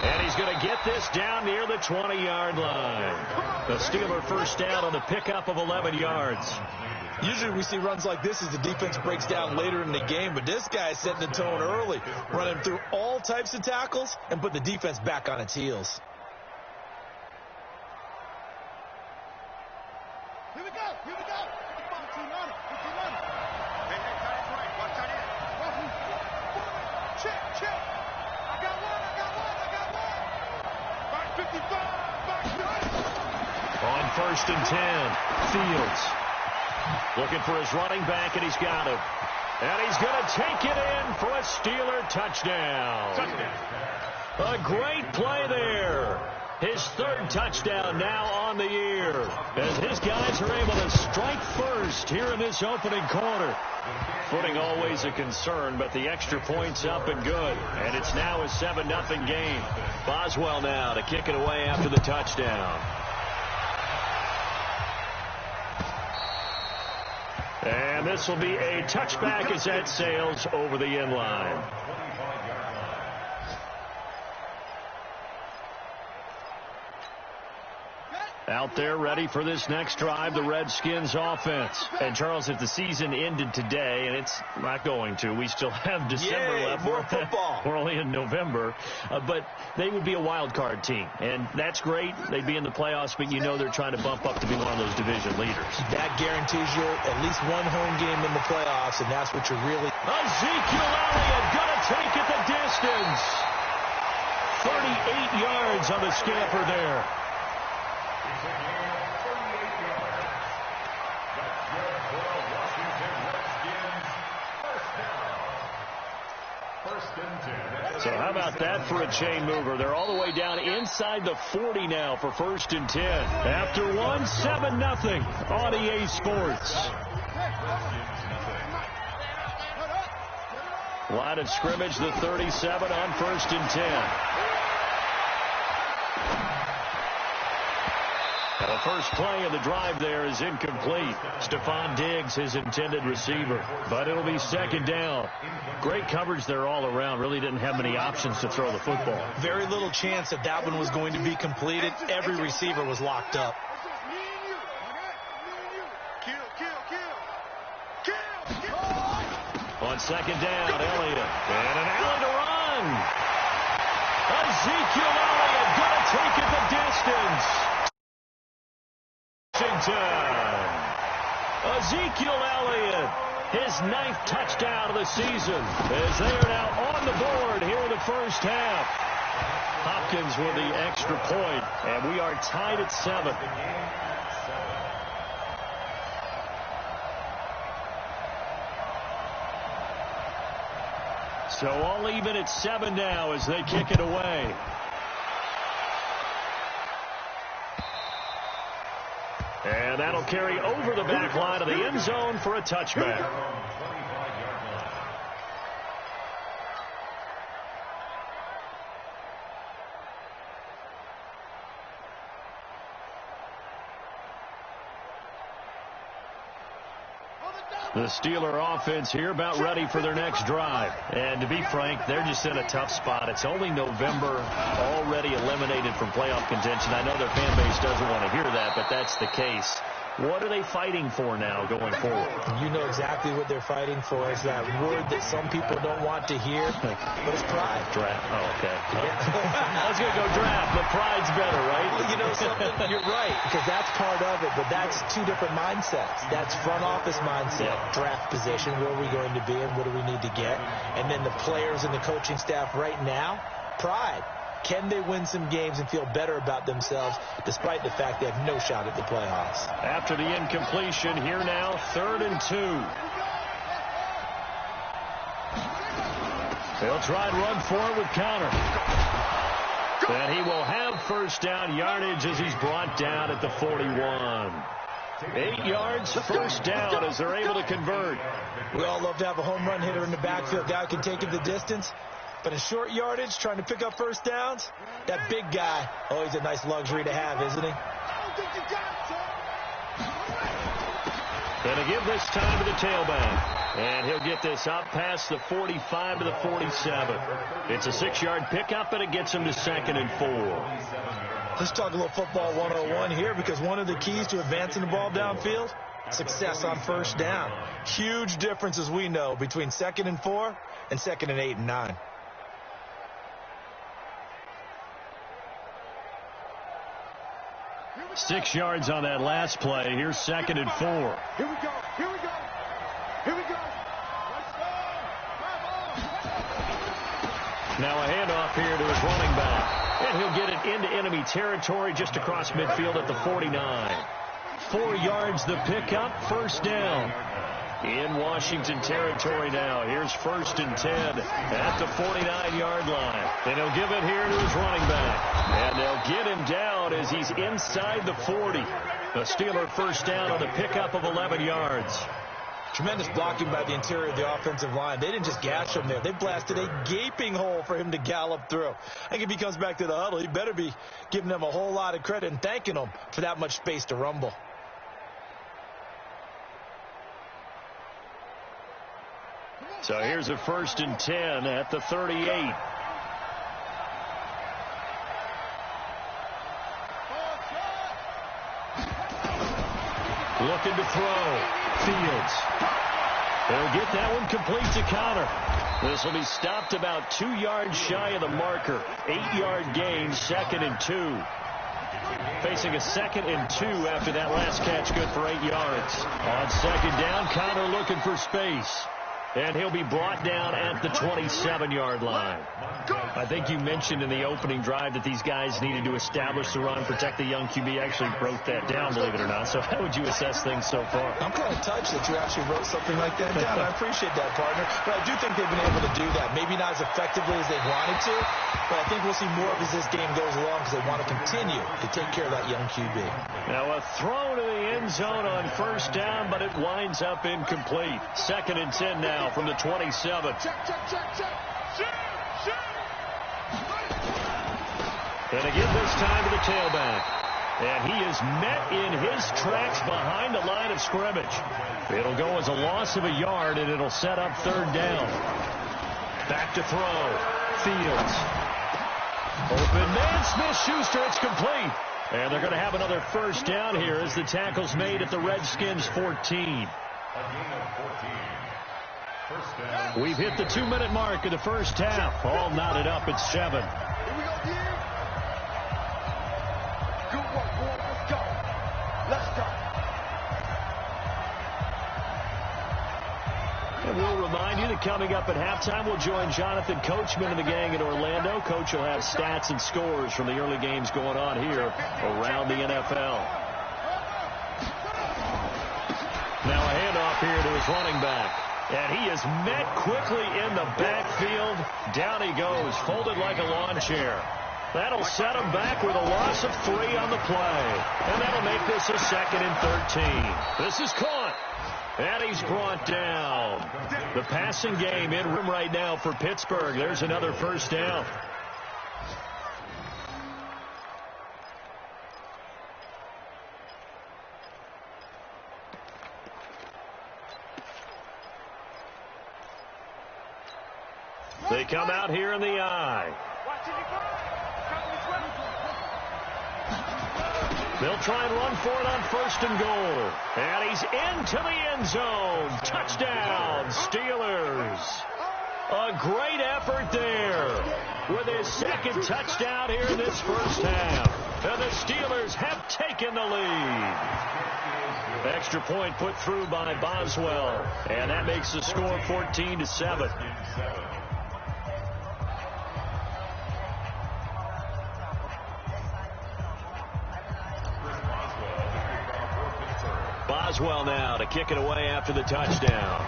And he's going to get this down near the 20-yard line. The Steeler first down on the pickup of 11 yards. Usually we see runs like this as the defense breaks down later in the game, but this guy is setting the tone early, running through all types of tackles and put the defense back on its heels. Here we go. Come on, team on it. Hey, tight right. Watch tight end. Check. I got one. Back 55. Back 50. On 1st and 10, Fields looking for his running back, and he's got him. And he's going to take it in for a Steeler touchdown. A great play there. His 3rd touchdown now on the year, as his guys are able to strike first here in this opening quarter. Footing always a concern, but the extra point's up and good. And it's now a 7-0 game. Boswell now to kick it away after the touchdown. And this will be a touchback as that sails over the end line. Out there ready for this next drive, the Redskins offense. And, Charles, if the season ended today, and it's not going to, we still have December left. More football. We're only in November. But they would be a wild card team. And that's great. They'd be in the playoffs, but you know they're trying to bump up to be one of those division leaders. That guarantees you at least one home game in the playoffs, and that's what you're really... Ezekiel Elliott going to take it the distance. 38 yards on the scamper there. So how about that for a chain mover? They're all the way down inside the 40 now for 1st and 10. After 7-0 on EA Sports. Line of scrimmage, the 37 on 1st and 10. And the first play of the drive there is incomplete. Stephon Diggs, his intended receiver. But it'll be 2nd down. Great coverage there all around. Really didn't have many options to throw the football. Very little chance that one was going to be completed. Every receiver was locked up. On 2nd down, Elliott. And an alley to run. Ezekiel Elliott going to take it the distance. Ezekiel Elliott, his 9th touchdown of the season, as they are now on the board here in the first half. Hopkins with the extra point, and we are tied at 7. So all even at 7 now as they kick it away. And that'll carry over the back line of the end zone for a touchback. The Steeler offense here about ready for their next drive. And to be frank, they're just in a tough spot. It's only November, already eliminated from playoff contention. I know their fan base doesn't want to hear that, but that's the case. What are they fighting for now going forward? You know exactly what they're fighting for. Is that word that some people don't want to hear, but it's pride. Draft. Oh, okay. I was going to go draft, but pride's better, right? Well, you know something? You're right, because that's part of it, but that's 2 different mindsets. That's front office mindset, draft position, where are we going to be and what do we need to get? And then the players and the coaching staff right now, pride. Can they win some games and feel better about themselves despite the fact they have no shot at the playoffs? After the incompletion, here now, 3rd and 2. They'll try and run for it with counter. And he will have first down yardage as he's brought down at the 41. 8 yards, first down as they're able to convert. We all love to have a home run hitter in the backfield. Guy who can take it the distance. But in short yardage, trying to pick up first downs, that big guy, always a nice luxury to have, isn't he? And to give this time to the tailback. And he'll get this up past the 45 to the 47. It's a 6-yard pickup, and it gets him to 2nd and 4. Let's talk a little football 101 here, because one of the keys to advancing the ball downfield, success on first down. Huge difference, as we know, between 2nd and 4 and 2nd and 8 and 9. Six yards on that last play. Here's 2nd and 4. Here we go. Here we go. Here we go. Now a handoff here to his running back. And he'll get it into enemy territory just across midfield at the 49. 4 yards the pickup, first down. In Washington territory now. Here's 1st and 10 at the 49-yard line. And he'll give it here to his running back. And they'll get him down as he's inside the 40. A Steeler first down on the pickup of 11 yards. Tremendous blocking by the interior of the offensive line. They didn't just gash him there. They blasted a gaping hole for him to gallop through. I think if he comes back to the huddle, he better be giving them a whole lot of credit and thanking them for that much space to rumble. So here's a 1st and 10 at the 38. Looking to throw. Fields. They'll get that one complete to Connor. This will be stopped about 2 yards shy of the marker. 8-yard gain, 2nd and 2. Facing a 2nd and 2 after that last catch, good for 8 yards. On 2nd down, Connor looking for space. And he'll be brought down at the 27-yard line. I think you mentioned in the opening drive that these guys needed to establish the run, protect the young QB. Actually wrote that down, believe it or not. So how would you assess things so far? I'm kind of touched that you actually wrote something like that down. I appreciate that, partner. But I do think they've been able to do that. Maybe not as effectively as they wanted to, but I think we'll see more of as this game goes along because they want to continue to take care of that young QB. Now a throw to the end zone on first down, but it winds up incomplete. 2nd and 10 now from the 27. And again this time to the tailback. And he is met in his tracks behind the line of scrimmage. It'll go as a loss of a yard, and it'll set up 3rd down. Back to throw. Fields. Open man, Smith-Schuster, it's complete. And they're going to have another first down here as the tackle's made at the Redskins 14. We've hit the 2-minute mark of the first half. All knotted up at 7. Good work, boy. Let's go. Let's go. And we'll remind you that coming up at halftime, we'll join Jonathan Coachman and the gang in Orlando. Coach will have stats and scores from the early games going on here around the NFL. Now a handoff here to his running back. And he is met quickly in the backfield. Down he goes, folded like a lawn chair. That'll set him back with a loss of 3 on the play. And that'll make this a 2nd and 13. This is caught. And he's brought down. The passing game in room right now for Pittsburgh. There's another first down. They come out here in the eye. They'll try and run for it on 1st and goal. And he's into the end zone. Touchdown, Steelers. A great effort there with his 2nd touchdown here in this first half. And the Steelers have taken the lead. Extra point put through by Boswell. And that makes the score 14-7. Boswell now to kick it away after the touchdown.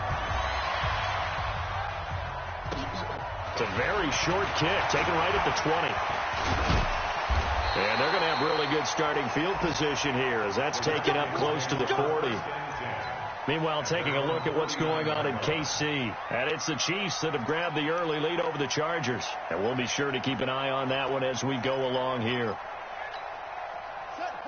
It's a very short kick, taken right at the 20. And they're going to have really good starting field position here as that's taken up close to the 40. Meanwhile, taking a look at what's going on in KC. And it's the Chiefs that have grabbed the early lead over the Chargers. And we'll be sure to keep an eye on that one as we go along here.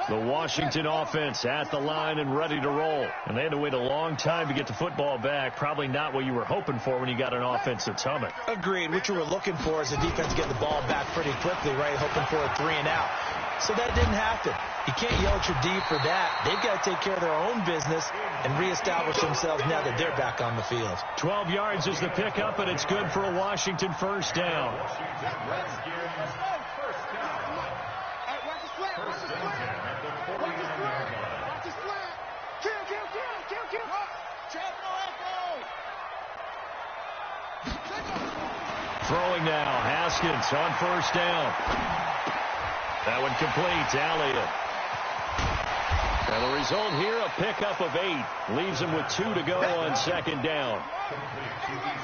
The Washington offense at the line and ready to roll. And they had to wait a long time to get the football back. Probably not what you were hoping for when you got an offense that's humming. Agreed. What you were looking for is the defense getting the ball back pretty quickly, right? Hoping for a 3-and-out. So that didn't happen. You can't yell at your D for that. They've got to take care of their own business and reestablish themselves now that they're back on the field. 12 yards is the pickup, and it's good for a Washington first down. Throwing now, Haskins on first down. That one complete, Elliott. And the result here, a pickup of 8. Leaves him with 2 to go on second down.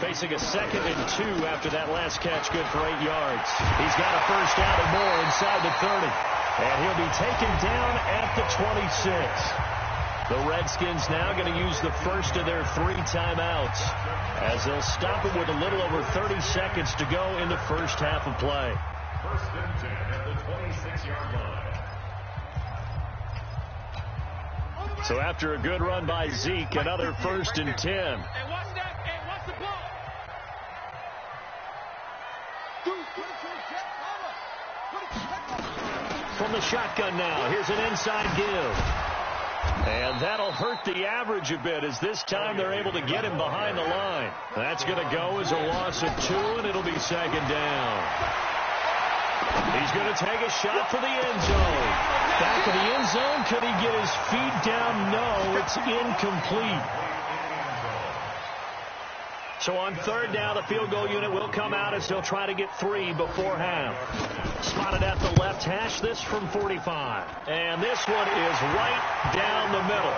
Facing a 2nd and 2 after that last catch, good for 8 yards. He's got a first down and more inside the 30. And he'll be taken down at the 26. The Redskins now going to use the first of their 3 timeouts as they'll stop it with a little over 30 seconds to go in the first half of play. First and 10 at the 26-yard line. So after a good run by Zeke, another first and 10. Hey, watch that. Hey, watch the ball. From the shotgun now, here's an inside give. And that'll hurt the average a bit as this time they're able to get him behind the line. That's going to go as a loss of 2, and it'll be second down. He's going to take a shot for the end zone. Back of the end zone. Could he get his feet down? No, it's incomplete. So on third down, the field goal unit will come out as they'll try to get 3 before half. Spotted at the left hash, this from 45. And this one is right down the middle.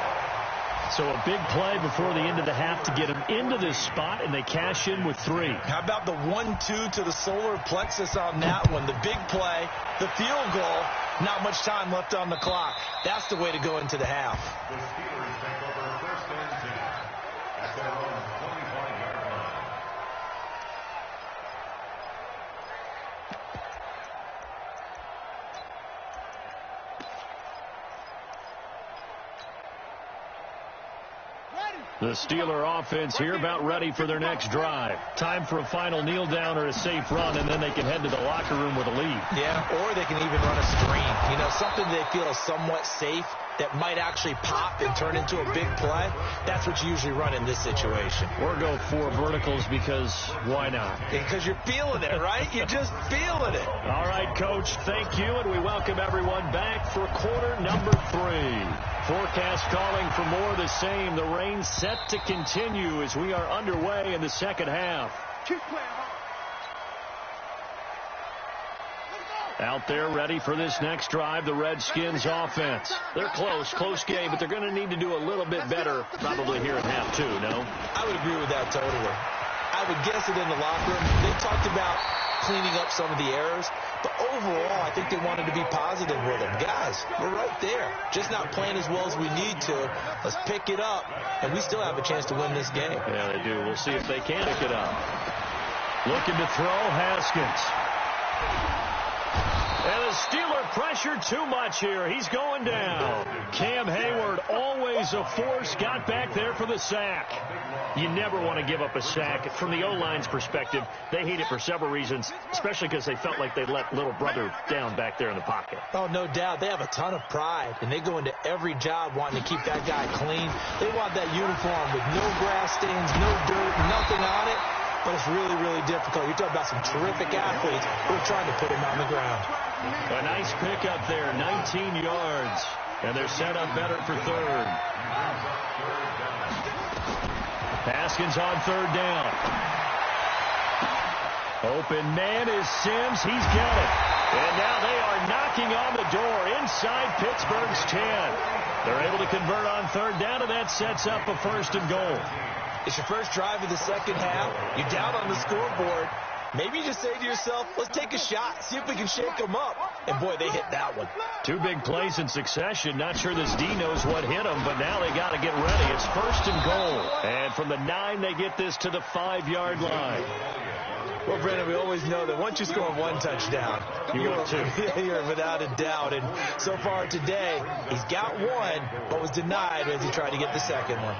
So a big play before the end of the half to get them into this spot, and they cash in with 3. How about the 1-2 to the solar plexus on that one? The big play, the field goal, not much time left on the clock. That's the way to go into the half. The Steelers take over first and 10 at their own 25-yard line. The Steeler offense here about ready for their next drive. Time for a final kneel down or a safe run, and then they can head to the locker room with a lead. Yeah, or they can even run a screen. You know, something they feel is somewhat safe that might actually pop and turn into a big play. That's what you usually run in this situation. Or go 4 verticals because why not? Because you're feeling it, right? You're just feeling it. All right, Coach, thank you, and we welcome everyone back for quarter number 3. Forecast calling for more of the same. The rain set to continue as we are underway in the second half. Out there ready for this next drive, the Redskins offense. They're close game, but they're going to need to do a little bit better probably here in half 2, no? I would agree with that totally. I would guess it in the locker room. They talked about cleaning up some of the errors, but overall, I think they wanted to be positive with them. Guys, we're right there. Just not playing as well as we need to. Let's pick it up, and we still have a chance to win this game. Yeah, they do. We'll see if they can pick it up. Looking to throw, Haskins. And the Steeler pressure too much here. He's going down. Cam Hayward, always a force, got back there for the sack. You never want to give up a sack. From the O-line's perspective, they hate it for several reasons, especially because they felt like they let little brother down back there in the pocket. Oh, no doubt. They have a ton of pride, and they go into every job wanting to keep that guy clean. They want that uniform with no grass stains, no dirt, nothing on it. But it's really, really difficult. You're talking about some terrific athletes who are trying to put him on the ground. A nice pickup there, 19 yards. And they're set up better for third. Haskins on third down. Open man is Sims. He's got it. And now they are knocking on the door inside Pittsburgh's 10. They're able to convert on third down, and that sets up a first and goal. It's your first drive of the second half. You're down on the scoreboard. Maybe you just say to yourself, let's take a shot, see if we can shake them up. And, boy, they hit that one. 2 big plays in succession. Not sure this D knows what hit them, but now they got to get ready. It's first and goal. And from the 9, they get this to the 5-yard line. Well, Brandon, we always know that once you score one touchdown, you're without a doubt. And so far today, he's got one, but was denied as he tried to get the second one.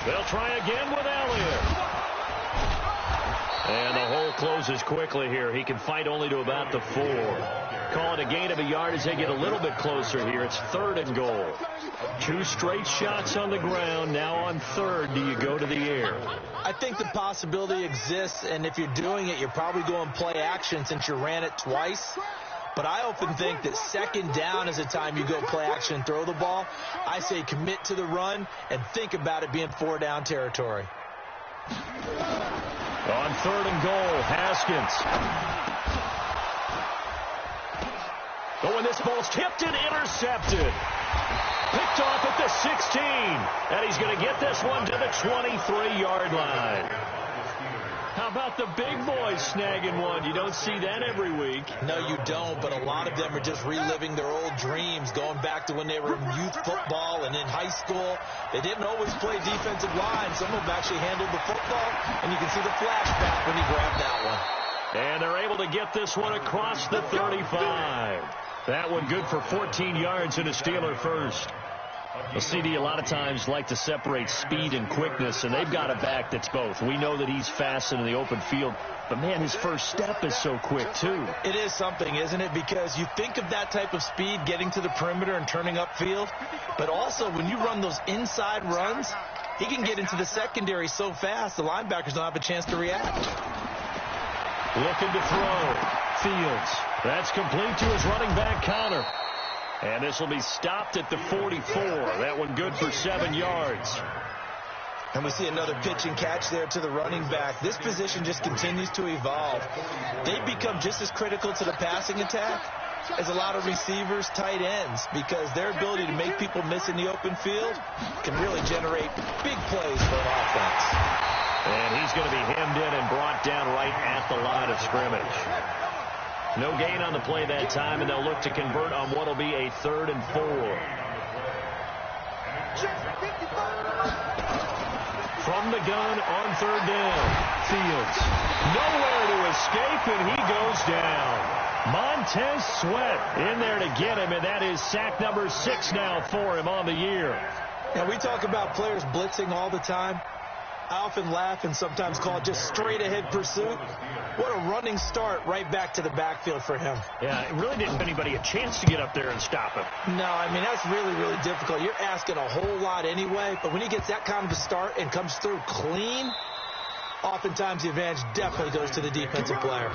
They'll try again with Elliott. And the hole closes quickly here. He can fight only to about the 4. Call it a gain of a yard as they get a little bit closer here. It's 3rd and goal. 2 straight shots on the ground. Now on 3rd, do you go to the air? I think the possibility exists, and if you're doing it, you're probably going play action since you ran it twice. But I often think that 2nd down is the time you go play action and throw the ball. I say commit to the run and think about it being 4-down territory. On 3rd and goal, Haskins. Oh, and this ball's tipped and intercepted. Picked off at the 16. And he's going to get this one to the 23-yard line. How about the big boys snagging one? You don't see that every week. No, you don't, but a lot of them are just reliving their old dreams, going back to when they were in youth football and in high school. They didn't always play defensive line. Some of them actually handled the football, and you can see the flashback when he grabbed that one. And they're able to get this one across the 35. That one good for 14 yards and a Steeler first. The CD a lot of times like to separate speed and quickness, and they've got a back that's both. We know that he's fast in the open field, but, man, his first step is so quick, too. It is something, isn't it? Because you think of that type of speed getting to the perimeter and turning upfield, but also when you run those inside runs, he can get into the secondary so fast the linebackers don't have a chance to react. Looking to throw. Fields. That's complete to his running back, Connor. And this will be stopped at the 44. That one good for 7 yards. And we see another pitch and catch there to the running back. This position just continues to evolve. They become just as critical to the passing attack as a lot of receivers, tight ends, because their ability to make people miss in the open field can really generate big plays for an offense. And he's going to be hemmed in and brought down right at the line of scrimmage. No gain on the play that time, and they'll look to convert on what will be a 3rd and 4. From the gun on 3rd down. Fields. Nowhere to escape, and he goes down. Montez Sweat in there to get him, and that is sack number 6 now for him on the year. Now, we talk about players blitzing all the time. I often laugh and sometimes call it just straight-ahead pursuit. What a running start right back to the backfield for him. Yeah, it really didn't give anybody a chance to get up there and stop him. No, I mean, that's really, really difficult. You're asking a whole lot anyway, but when he gets that kind of a start and comes through clean, oftentimes the advantage definitely goes to the defensive player.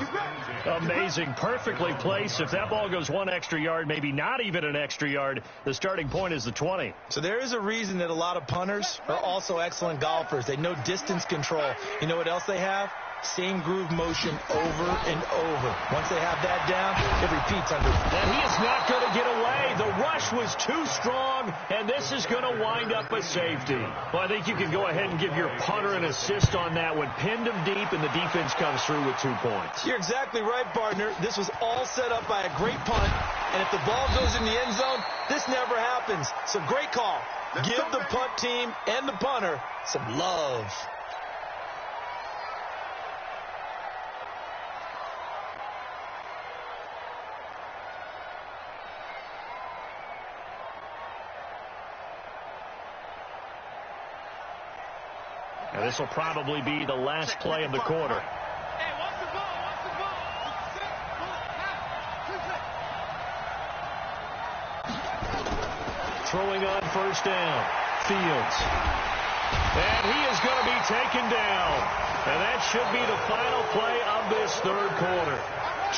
Amazing. Perfectly placed. If that ball goes 1 extra yard, maybe not even an extra yard, the starting point is the 20. So there is a reason that a lot of punters are also excellent golfers. They know distance control. You know what else they have? Same groove motion over and over. Once they have that down, it repeats under. And he is not going to get away. The rush was too strong, and this is going to wind up a safety. Well, I think you can go ahead and give your punter an assist on that one. Pinned him deep, and the defense comes through with 2 points. You're exactly right, partner. This was all set up by a great punt, and if the ball goes in the end zone, this never happens. So great call. Give the punt team and the punter some love. And this will probably be the last play of the quarter. Hey, what's the ball? What's the ball? Throwing on 1st down. Fields. And he is going to be taken down. And that should be the final play of this 3rd quarter.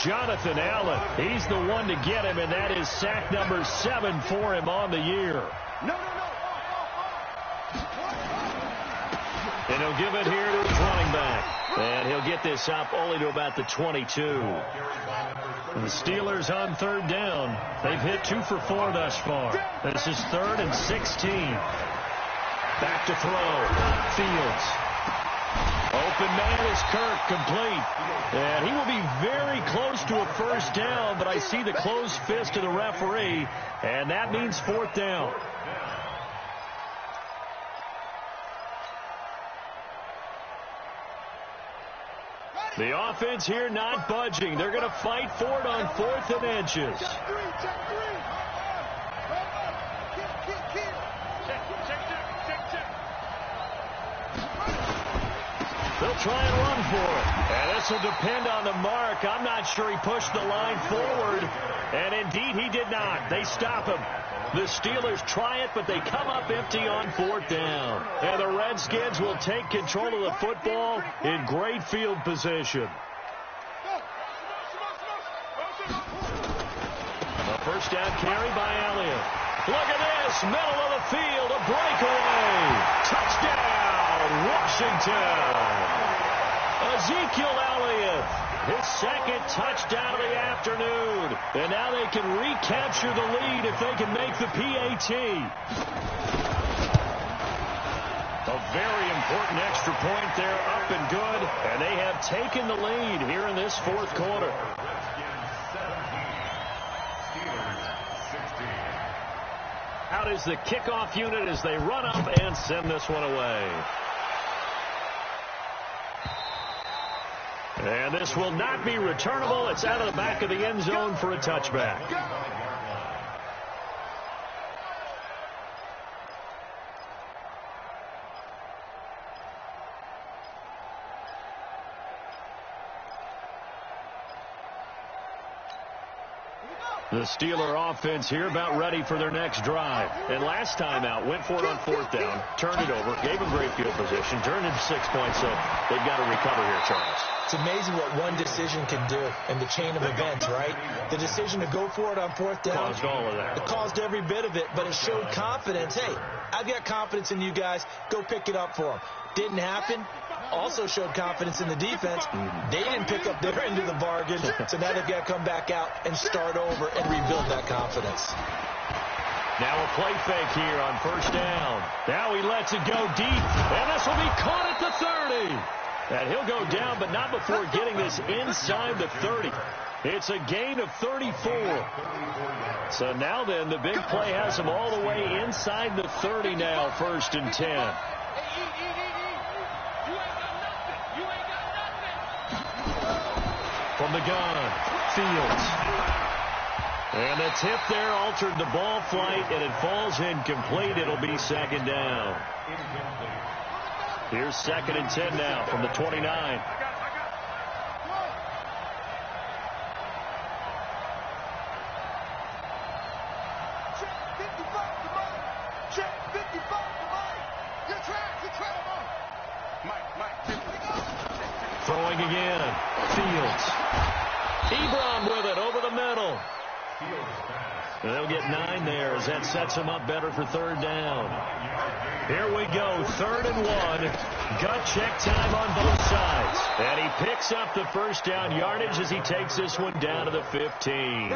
Jonathan Allen, he's the one to get him, and that is sack number 7 for him on the year. No. And he'll give it here to his running back. And he'll get this up only to about the 22. And the Steelers on 3rd down. They've hit 2 for 4 thus far. This is 3rd and 16. Back to throw. Fields. Open man is Kirk, complete. And he will be very close to a 1st down, but I see the closed fist of the referee, and that means 4th down. The offense here not budging. They're going to fight for it on 4th and inches. Check three. They'll try and run for it. And this will depend on the mark. I'm not sure he pushed the line forward. And indeed, he did not. They stop him. The Steelers try it, but they come up empty on 4th down. And the Redskins will take control of the football in great field position. A first down carry by Elliott. Look at this, middle of the field, a breakaway. Touchdown, Washington. Ezekiel Elliott, his second touchdown of the afternoon. And now they can recapture the lead if they can make the PAT. A very important extra point there, up and good. And they have taken the lead here in this 4th quarter. Out is the kickoff unit as they run up and send this one away. And this will not be returnable. It's out of the back of the end zone for a touchback. The Steeler offense here about ready for their next drive. And last time out, went for it on 4th down, turned it over, gave them great field position, turned into 6 points, so they've got to recover here, Charles. It's amazing what one decision can do in the chain of events, right? The decision to go for it on 4th down. Caused all of that. It caused every bit of it, but it showed confidence. Hey, I've got confidence in you guys. Go pick it up for them. Didn't happen. Also showed confidence in the defense. They didn't pick up their end of the bargain, so now they've got to come back out and start over and rebuild that confidence. Now a play fake here on 1st down. Now he lets it go deep, and this will be caught at the 30. And he'll go down, but not before getting this inside the 30. It's a gain of 34. So now then, the big play has him all the way inside the 30 now, 1st and 10. From the gun, Fields. And the tip there altered the ball flight, and it falls incomplete. It'll be 2nd down. Here's 2nd and 10 now from the 29. Throwing again. Fields. Ebron with it over the middle. And they'll get 9 there as that sets them up better for 3rd down. Here we go, 3rd and 1. Gut check time on both sides. And he picks up the 1st down yardage as he takes this one down to the 15.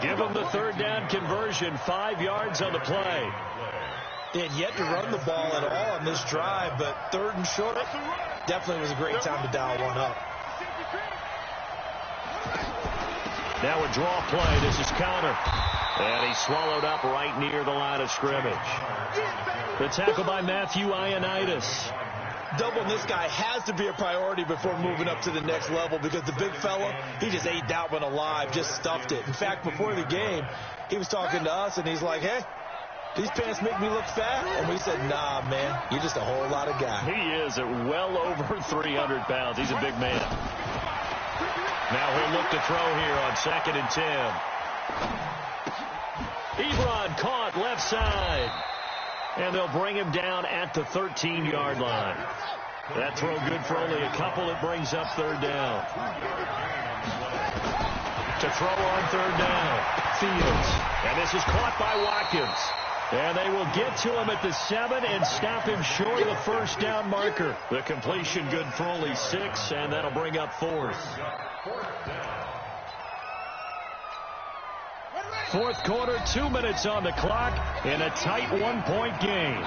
Give him the 3rd down conversion, 5 yards on the play. They had yet to run the ball at all on this drive, but 3rd and short definitely was a great time to dial one up. Now a draw play. This is counter. And he's swallowed up right near the line of scrimmage. The tackle by Matthew Ioannidis. Doubling this guy has to be a priority before moving up to the next level because the big fella, he just ate that one alive, just stuffed it. In fact, before the game, he was talking to us, and he's like, hey, these pants make me look fat. And we said, nah, man, you're just a whole lot of guy. He is at well over 300 pounds. He's a big man. Now he'll look to throw here on 2nd and 10. Ebron caught left side. And they'll bring him down at the 13-yard line. That throw good for only a couple. It brings up 3rd down. To throw on 3rd down. Fields. And this is caught by Watkins. And they will get to him at the 7 and stop him short of the 1st down marker. The completion good for only 6, and that'll bring up 4th. 4th quarter, 2 minutes on the clock in a tight 1-point game.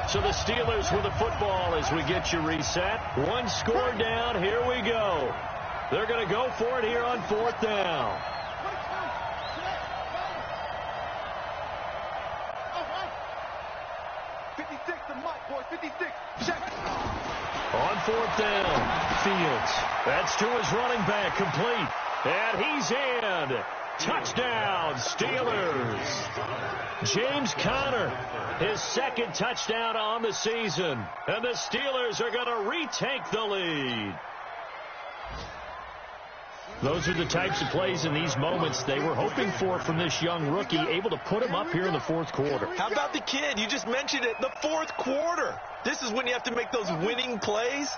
So the Steelers with the football as we get you reset. 1 score down. Here we go. They're going to go for it here on 4th down. 56 to Mike, boy. 56. Check. On fourth down, Fields. That's to his running back, complete. And he's in. Touchdown, Steelers. James Conner, his second touchdown on the season. And the Steelers are going to retake the lead. Those are the types of plays in these moments they were hoping for from this young rookie, able to put him up here in the fourth quarter. How about the kid? You just mentioned it, the fourth quarter. This is when you have to make those winning plays.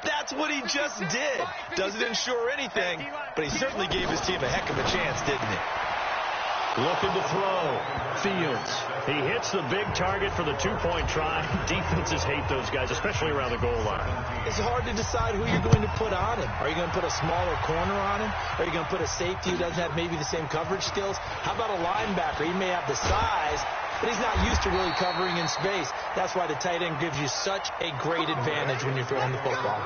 That's what he just did. Doesn't ensure anything, but he certainly gave his team a heck of a chance, didn't he? Looking to throw. Fields. He hits the big target for the two-point try. Defenses hate those guys, especially around the goal line. It's hard to decide who you're going to put on him. Are you going to put a smaller corner on him? Are you going to put a safety who doesn't have maybe the same coverage skills? How about a linebacker? He may have the size, but he's not used to really covering in space. That's why the tight end gives you such a great advantage when you're throwing the football.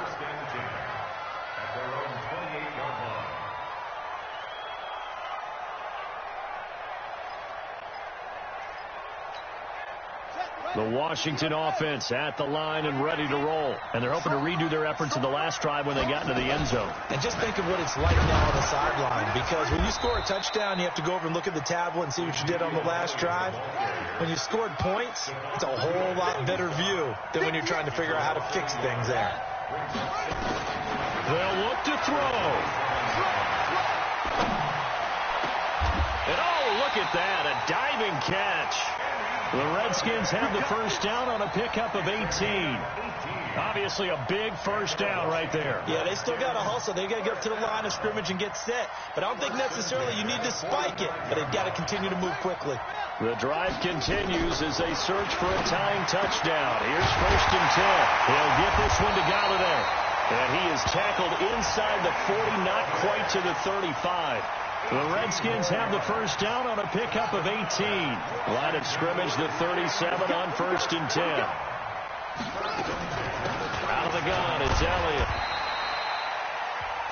The Washington offense at the line and ready to roll. And they're hoping to redo their efforts in the last drive when they got into the end zone. And just think of what it's like now on the sideline. Because when you score a touchdown, you have to go over and look at the tablet and see what you did on the last drive. When you scored points, it's a whole lot better view than when you're trying to figure out how to fix things there. They'll look to throw. And oh, look at that, a diving catch. The Redskins have the first down on a pickup of 18. Obviously a big first down right there. Yeah, they still got to hustle. They got to get up to the line of scrimmage and get set. But I don't think necessarily you need to spike it. But they've got to continue to move quickly. The drive continues as they search for a tying touchdown. Here's first and 10. He'll get this one to Galladay. And he is tackled inside the 40, not quite to the 35. The Redskins have the first down on a pickup of 18. Line of scrimmage, the 37 on first and 10. Out of the gun, it's Elliott.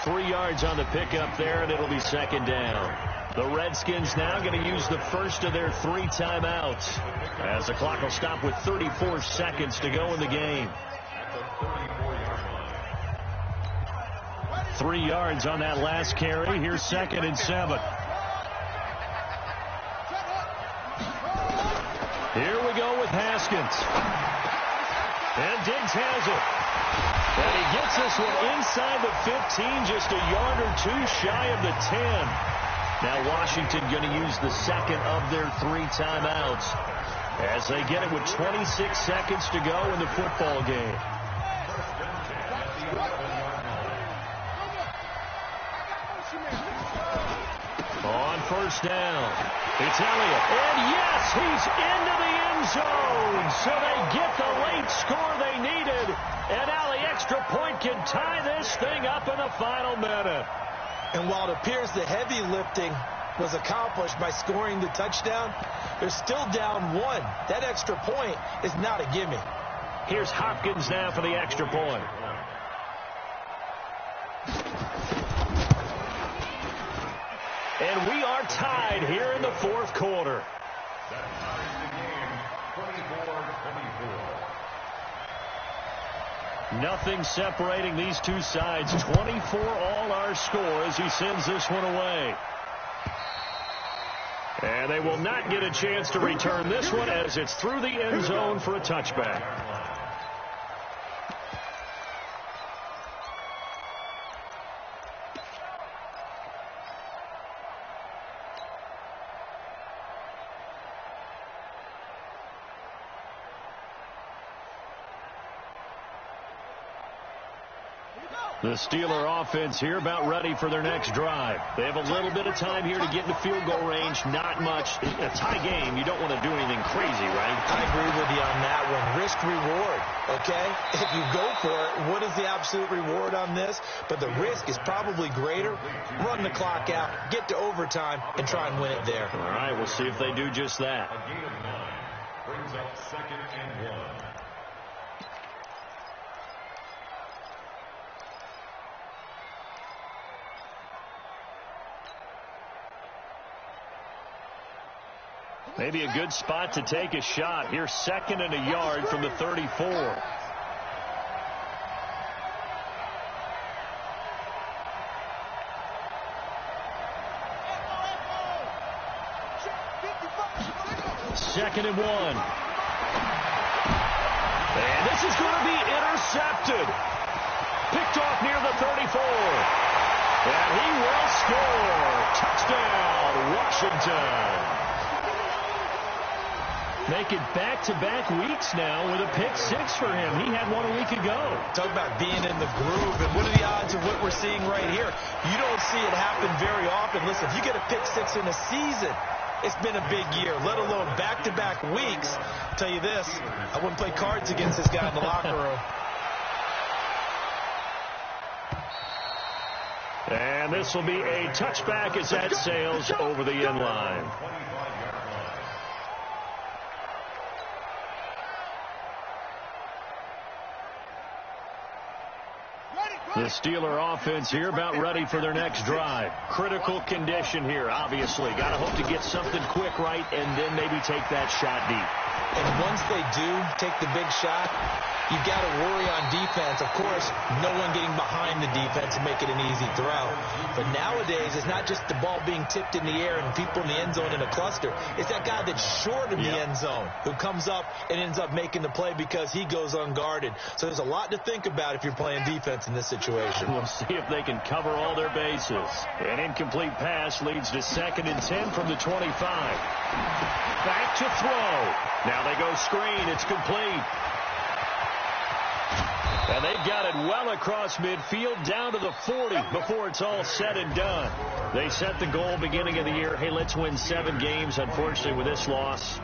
3 yards on the pickup there, and it'll be second down. The Redskins now going to use the first of their 3 timeouts, as the clock will stop with 34 seconds to go in the game. 3 yards on that last carry. Here's second and 7. Here we go with Haskins. And Diggs has it. And he gets this one inside the 15, just a yard or 2 shy of the 10. Now Washington going to use the second of their 3 timeouts as they get it with 26 seconds to go in the football game. On first down, it's Elliott. And yes, he's into the end zone. So they get the late score they needed. And now the extra point can tie this thing up in the final minute. And while it appears the heavy lifting was accomplished by scoring the touchdown, they're still down 1. That extra point is not a gimme. Here's Hopkins now for the extra point. And we are tied here in the fourth quarter. That ties the game, 24-24. Nothing separating these two sides. 24 all our score as he sends this one away. And they will not get a chance to return this one as it's through the end zone for a touchback. The Steeler offense here about ready for their next drive. They have a little bit of time here to get in the field goal range. Not much. A tie game, you don't want to do anything crazy, right? I agree with you on that one. Risk reward, okay? If you go for it, what is the absolute reward on this? But the risk is probably greater. Run the clock out, get to overtime, and try and win it there. All right, we'll see if they do just that. A gain of 9 brings up second and 1. Maybe a good spot to take a shot. Here's 2nd and a yard from the 34. Second and 1. And this is going to be intercepted. Picked off near the 34. And he will score. Touchdown, Washington. Make it back-to-back weeks now with a pick 6 for him. He had one a week ago. Talk about being in the groove, and what are the odds of what we're seeing right here? You don't see it happen very often. Listen, if you get a pick 6 in a season, it's been a big year, let alone back-to-back weeks. I'll tell you this, I wouldn't play cards against this guy in the locker room. And this will be a touchback as that sails over the end line. The Steeler offense here about ready for their next drive. Critical condition here, obviously. Got to hope to get something quick right and then maybe take that shot deep. And once they do take the big shot, you've got to worry on defense. Of course, no one getting behind the defense and make it an easy throw. But nowadays, it's not just the ball being tipped in the air and people in the end zone in a cluster. It's that guy that's short of the end zone who comes up and ends up making the play because he goes unguarded. So there's a lot to think about if you're playing defense in this situation. We'll see if they can cover all their bases. An incomplete pass leads to 2nd and 10 from the 25. Back to throw. Now they go screen. It's complete. And they've got it well across midfield down to the 40 before it's all said and done. They set the goal beginning of the year. Hey, let's win 7 games. Unfortunately, with this loss,